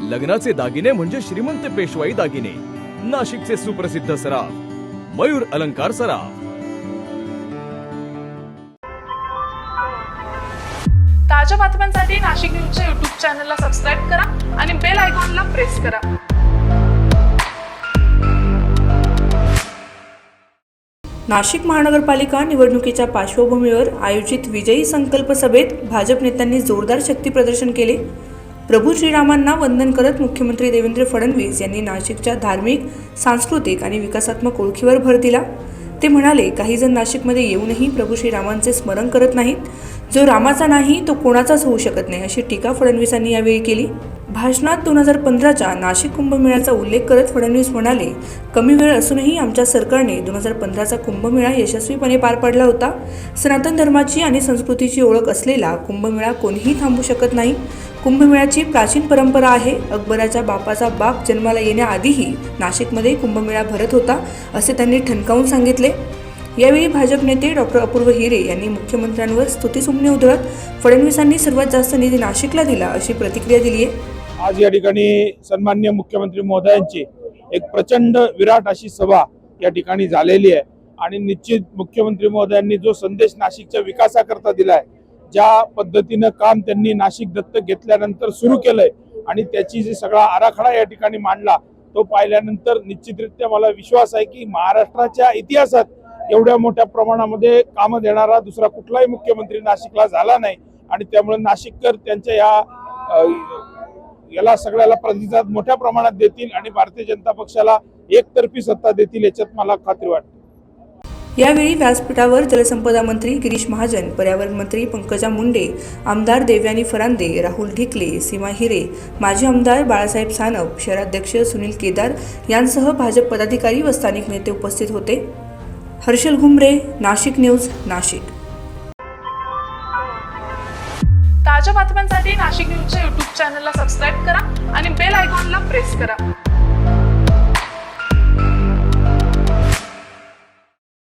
लग्नाचे दागिने म्हणजे श्रीमंत पेशवाई दागिने, नाशिकचे सुप्रसिद्ध सराफ मयूर अलंकार सराफ। ताज्या बातम्यांसाठी नाशिक न्यूजच्या YouTube चॅनलला सबस्क्राईब करा आणि बेल आयकॉनला प्रेस करा। नाशिक महानगरपालिका निवडणुकीच्या पार्श्वभूमीवर आयोजित विजयी संकल्प सभेत भाजप नेत्यांनी जोरदार शक्ती प्रदर्शन केले। प्रभू श्रीरामांना वंदन करत मुख्यमंत्री देवेंद्र फडणवीस यांनी नाशिकच्या धार्मिक, सांस्कृतिक आणि विकासात्मक ओळखीवर भर दिला। ते म्हणाले, काही जण नाशिकमध्ये येऊनही प्रभू श्रीरामांचे स्मरण करत नाहीत। जो रामाचा नाही तो कोणाचाच होऊ शकत नाही, अशी टीका फडणवीसांनी यावेळी केली। भाषणात 2015च्या नाशिक कुंभमेळ्याचा उल्लेख करत फडणवीस म्हणाले, कमी वेळ असूनही आमच्या सरकारने 2015चा कुंभमेळा यशस्वीपणे पार पाडला होता। सनातन धर्माची आणि संस्कृतीची ओळख असलेला कुंभमेळा कोणीही थांबवू शकत नाही। कुंभमेळ्याची प्राचीन परंपरा आहे। अकबराच्या बापाचा बाप जन्माला येण्याआधीही नाशिकमध्ये कुंभमेळा भरत होता, असे त्यांनी ठणकावून सांगितले। यावेळी भाजप नेते डॉक्टर अपूर्व हिरे यांनी मुख्यमंत्र्यांवर स्तुतिसुमने उधळत फडणवीसांनी सर्वात जास्त निधी नाशिकला दिला, अशी प्रतिक्रिया दिली आहे। आज या ठिकाणी सन्माननीय मुख्यमंत्री महोदयांची एक प्रचंड विराट अशी सभा या ठिकाणी झालेली आहे आणि निश्चित मुख्यमंत्री महोदयांनी जो संदेश नाशिकच्या विकासाकरता दिलाय, ज्या पद्धतीनं काम त्यांनी नाशिक दत्तक घेतल्यानंतर सुरू केलंय आणि त्याची जे सगळा आराखडा या ठिकाणी मांडला, तो पाहिल्यानंतर निश्चितरित्या मला विश्वास आहे की महाराष्ट्राच्या इतिहासात एवढ्या मोठ्या प्रमाणामध्ये कामं देणारा दुसरा कुठलाही मुख्यमंत्री नाशिकला झाला नाही आणि त्यामुळे नाशिककर त्यांच्या याला सगळ्याला प्रतिसाद मोठ्या प्रमाणात देतील आणि भारतीय जनता पक्षाला एकतर्फी सत्ता देतील, याच्यात मला खात्री वाटते। यावेळी व्यासपीठावर जलसंपदा मंत्री गिरीश महाजन, पर्यावरण मंत्री पंकजा मुंडे, आमदार देवयानी फरांदे, राहुल ढिकले, सीमा हिरे, माजी आमदार बाळासाहेब सानप, शहराध्यक्ष सुनील केदार यांसह भाजप पदाधिकारी व स्थानिक नेते उपस्थित होते। हर्षल घुमरे, नाशिक न्यूज, नाशिक। ताज्या बातम्यांसाठी नाशिक न्यूजच्या YouTube चॅनलला सबस्क्राईब करा आणि बेल आयकॉनला प्रेस करा।